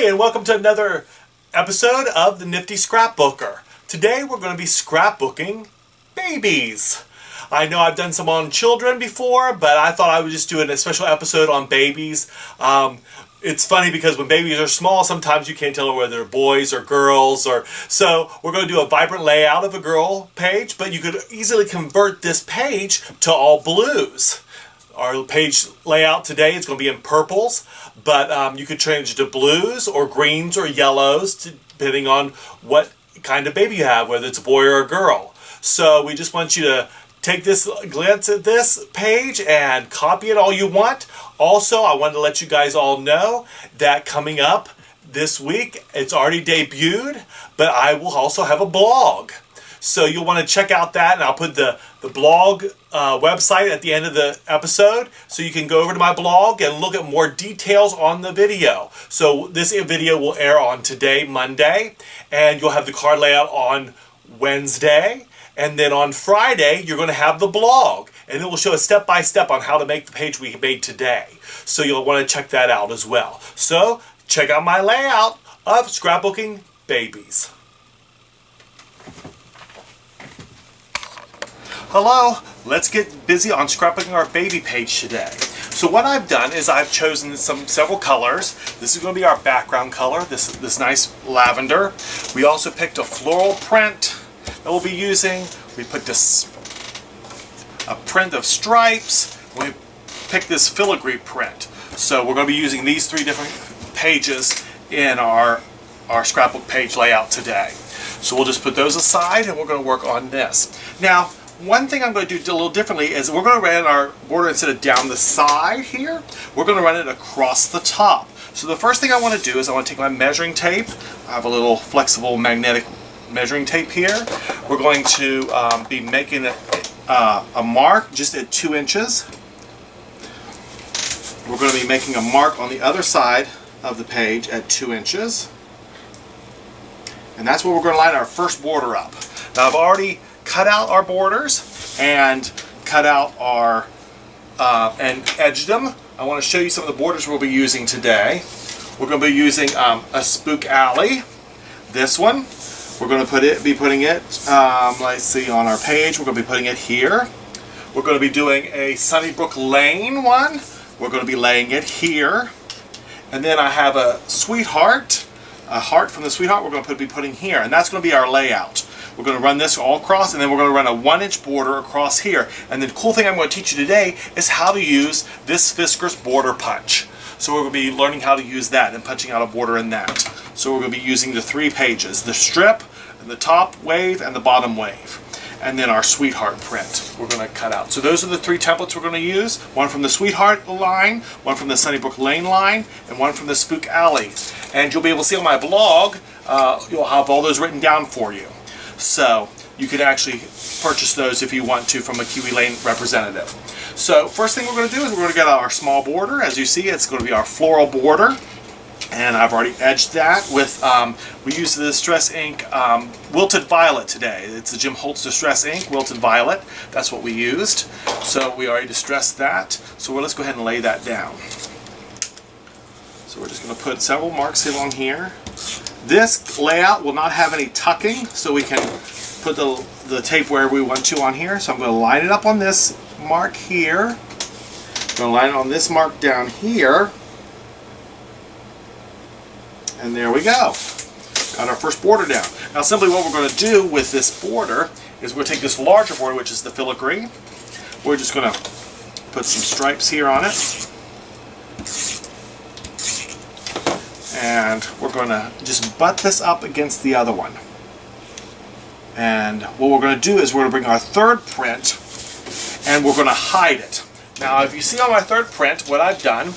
Hey, and welcome to another episode of the Nifty Scrapbooker. Today we're going to be scrapbooking babies. I know I've done some on children before, but I thought I would just do a special episode on babies. It's funny because when babies are small, sometimes you can't tell whether they're boys or girls. So we're going to do a vibrant layout of a girl page, but you could easily convert this page to all blues. Our page layout today is going to be in purples, but you could change it to blues or greens or yellows, depending on what kind of baby you have, whether it's a boy or a girl. So we just want you to take this glance at this page and copy it all you want. Also, I wanted to let you guys all know that coming up this week, it's already debuted, but I will also have a blog. So you'll want to check out that, and I'll put the blog website at the end of the episode, so you can go over to my blog and look at more details on the video. So this video will air on today, Monday, and you'll have the card layout on Wednesday, and then on Friday you're going to have the blog, and it will show a step-by-step on how to make the page we made today. So you'll want to check that out as well. So check out my layout of Scrapbooking Babies. Hello, let's get busy on scrapbooking our baby page today. So what I've done is I've chosen several colors. This is going to be our background color, this nice lavender. We also picked a floral print that we'll be using. We picked a print of stripes. We picked this filigree print. So we're going to be using these three different pages in our scrapbook page layout today. So we'll just put those aside and we're going to work on this. Now, one thing I'm going to do a little differently is we're going to run our border, instead of down the side here, we're going to run it across the top. So the first thing I want to do is I want to take my measuring tape. I have a little flexible magnetic measuring tape here. We're going to be making a mark just at 2 inches. We're going to be making a mark on the other side of the page at 2 inches. And that's where we're going to line our first border up. Now I've already cut out our borders and cut out our and edged them. I want to show you some of the borders we'll be using today. We're going to be using a Spook Alley. This one, we're going to be putting it, let's see, on our page. We're going to be putting it here. We're going to be doing a Sunnybrook Lane one. We're going to be laying it here. And then I have a Sweetheart, a heart from the Sweetheart. We're going to be putting here, and that's going to be our layout. We're going to run this all across, and then we're going to run a 1-inch border across here. And the cool thing I'm going to teach you today is how to use this Fisker's border punch. So we're going to be learning how to use that and punching out a border in that. So we're going to be using the 3 pages, the strip, the top wave, and the bottom wave. And then our Sweetheart print we're going to cut out. So those are the 3 templates we're going to use. One from the Sweetheart line, one from the Sunnybrook Lane line, and one from the Spook Alley. And you'll be able to see on my blog, you'll have all those written down for you. So you could actually purchase those if you want to from a Kiwi Lane representative. So first thing we're going to do is we're going to get our small border. As you see, it's going to be our floral border. And I've already edged that with, we used the Distress Ink Wilted Violet today. It's the Jim Holtz Distress Ink Wilted Violet. That's what we used. So we already distressed that. So let's go ahead and lay that down. So we're just going to put several marks along here. This layout will not have any tucking, so we can put the tape where we want to on here. So I'm going to line it up on this mark here. I'm going to line it on this mark down here. And there we go. Got our first border down. Now simply what we're going to do with this border is we're going to take this larger border, which is the filigree. We're just going to put some stripes here on it. And we're going to just butt this up against the other one. And what we're going to do is we're going to bring our third print and we're going to hide it. Now if you see on my third print, what I've done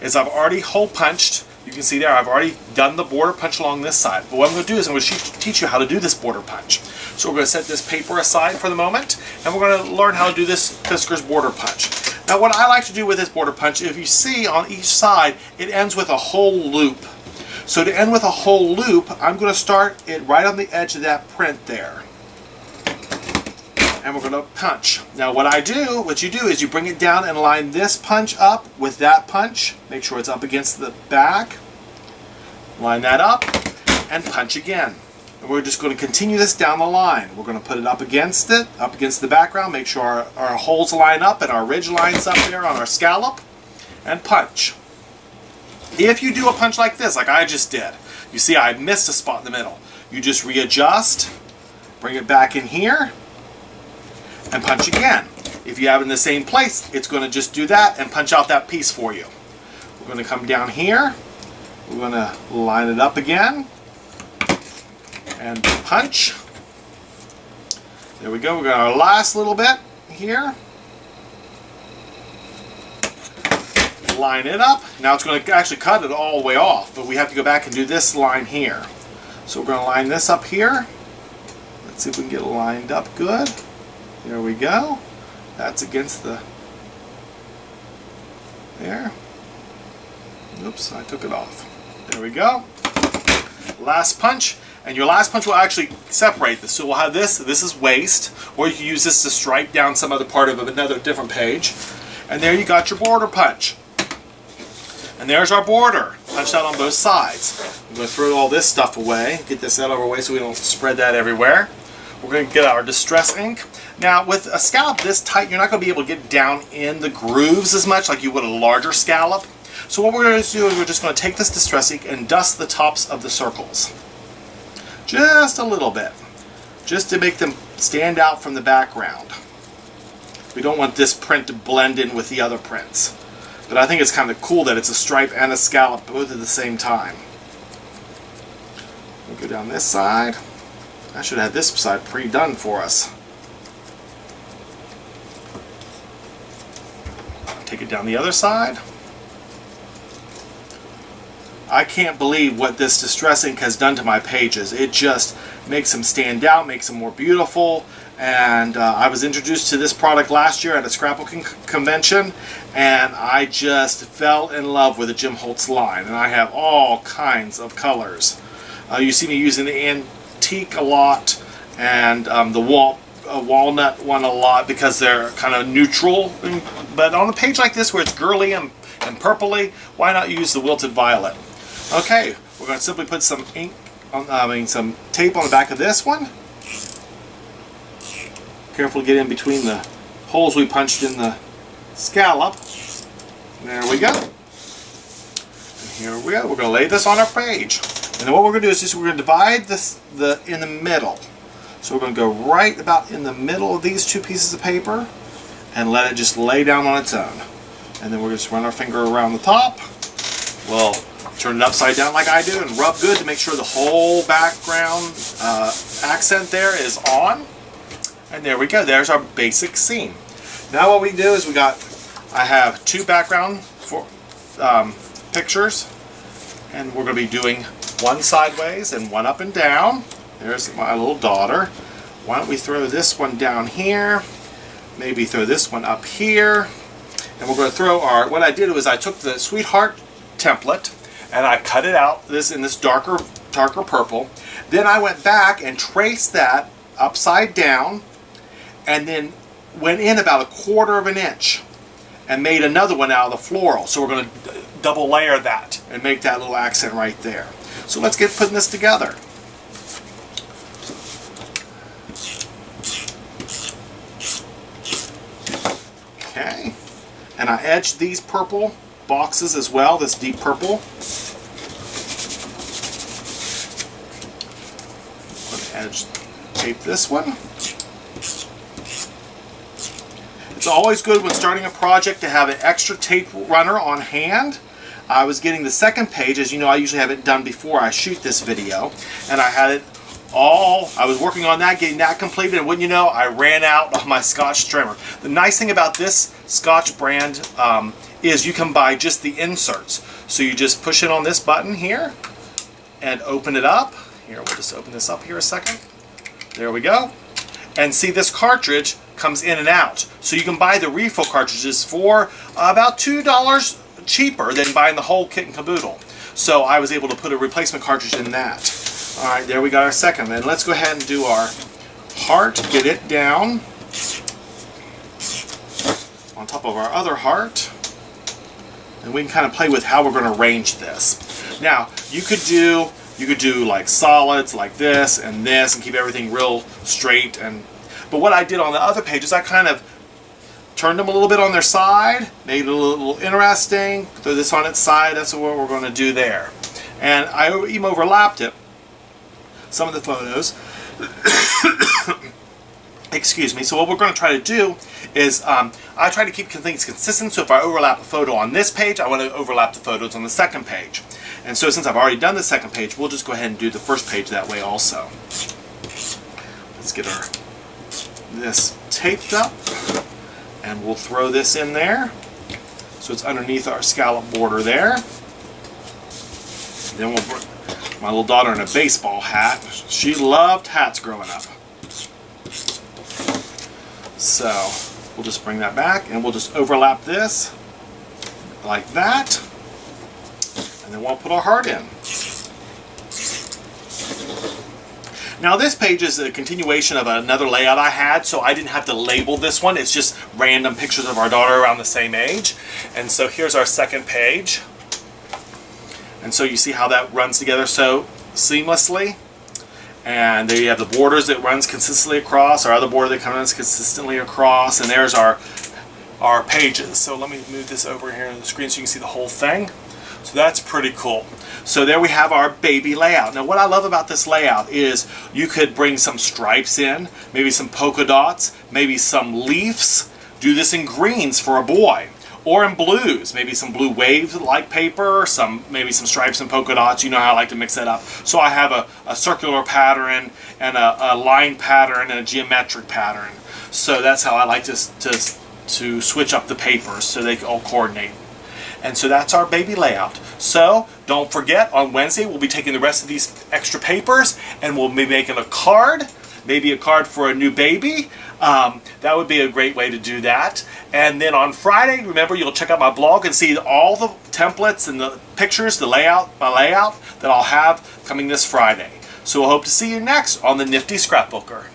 is I've already hole punched. You can see there I've already done the border punch along this side. But what I'm going to do is I'm going to teach you how to do this border punch. So we're going to set this paper aside for the moment and we're going to learn how to do this Fisker's border punch. Now what I like to do with this border punch, if you see on each side, it ends with a whole loop. So to end with a whole loop, I'm going to start it right on the edge of that print there. And we're going to punch. Now what you do is you bring it down and line this punch up with that punch. Make sure it's up against the back. Line that up and punch again. And we're just going to continue this down the line. We're going to put it up against the background, make sure our holes line up and our ridge lines up there on our scallop, and punch. If you do a punch like this, like I just did, you see I missed a spot in the middle. You just readjust, bring it back in here, and punch again. If you have it in the same place, it's going to just do that and punch out that piece for you. We're going to come down here. We're going to line it up again and punch. There we go. We got our last little bit here. Line it up. Now it's going to actually cut it all the way off, but we have to go back and do this line here. So we're going to line this up here. Let's see if we can get it lined up good. There we go. That's against the... There. Oops, I took it off. There we go. Last punch. And your last punch will actually separate this. So we'll have this. This is waste. Or you can use this to stripe down some other part of another different page. And there you got your border punch. And there's our border, punched out on both sides. I'm going to throw all this stuff away, get this out of our way so we don't spread that everywhere. We're going to get our distress ink. Now with a scallop this tight, you're not going to be able to get down in the grooves as much like you would a larger scallop. So what we're going to do is we're just going to take this distress ink and dust the tops of the circles. Just a little bit. Just to make them stand out from the background. We don't want this print to blend in with the other prints. But I think it's kind of cool that it's a stripe and a scallop both at the same time. We'll go down this side. I should have this side pre-done for us. Take it down the other side. I can't believe what this distress ink has done to my pages. It just makes them stand out, makes them more beautiful. And I was introduced to this product last year at a scrapbooking convention, and I just fell in love with the Jim Holtz line. And I have all kinds of colors. You see me using the antique a lot, and the walnut one a lot because they're kind of neutral. But on a page like this where it's girly and purpley, why not use the wilted violet? Okay, we're going to simply put some ink on, some tape on the back of this one. Careful to get in between the holes we punched in the scallop. There we go. And here we go. We're going to lay this on our page. And then what we're going to do is just we're going to divide this in the middle. So we're going to go right about in the middle of these two pieces of paper and let it just lay down on its own. And then we're going to just run our finger around the top. We'll turn it upside down like I do and rub good to make sure the whole background accent there is on. And there we go. There's our basic scene. Now what we do is I have two background pictures, and we're going to be doing one sideways and one up and down. There's my little daughter. Why don't we throw this one down here? Maybe throw this one up here. And we're going to throw what I did was I took the Sweetheart template and I cut it out in this darker purple. Then I went back and traced that upside down, and then went in about 1/4 of an inch and made another one out of the floral. So we're going to double layer that and make that little accent right there. So let's get putting this together. Okay, and I edged these purple boxes as well, this deep purple. Edge tape this one. It's always good when starting a project to have an extra tape runner on hand. I was getting the second page, as you know I usually have it done before I shoot this video, and I had it all, I was working on that, getting that completed, and wouldn't you know, I ran out of my Scotch trimmer. The nice thing about this Scotch brand is you can buy just the inserts. So you just push it on this button here and open it up. Here, we'll just open this up here a second. There we go. And see, this cartridge comes in and out. So you can buy the refill cartridges for about $2 cheaper than buying the whole kit and caboodle. So I was able to put a replacement cartridge in that. Alright, there we got our second. Then let's go ahead and do our heart, get it down on top of our other heart. And we can kind of play with how we're going to arrange this. Now, you could do like solids like this and keep everything real straight. But what I did on the other pages, I kind of turned them a little bit on their side, made it a little interesting, throw this on its side. That's what we're going to do there. And I even overlapped it, some of the photos. Excuse me. So what we're going to try to do is I try to keep things consistent. So if I overlap a photo on this page, I want to overlap the photos on the second page. And so since I've already done the second page, we'll just go ahead and do the first page that way also. Let's get this taped up, and we'll throw this in there so it's underneath our scallop border there. Then we'll put my little daughter in a baseball hat. She loved hats growing up. So we'll just bring that back, and we'll just overlap this like that, and then we'll put our heart in. Now this page is a continuation of another layout I had, so I didn't have to label this one. It's just random pictures of our daughter around the same age. And so here's our second page. And so you see how that runs together so seamlessly. And there you have the borders that runs consistently across, our other border that comes consistently across, and there's our pages. So let me move this over here on the screen so you can see the whole thing. So that's pretty cool. So there we have our baby layout. Now what I love about this layout is you could bring some stripes in, maybe some polka dots, maybe some leaves. Do this in greens for a boy. Or in blues, maybe some blue wave-like paper, maybe some stripes and polka dots. You know how I like to mix that up. So I have a circular pattern and a line pattern and a geometric pattern. So that's how I like to switch up the papers so they all coordinate. And so that's our baby layout. So don't forget, on Wednesday we'll be taking the rest of these extra papers and we'll be making a card, maybe a card for a new baby. That would be a great way to do that. And then on Friday, remember, you'll check out my blog and see all the templates and the pictures, my layout that I'll have coming this Friday. So we'll hope to see you next on the Nifty Scrapbooker.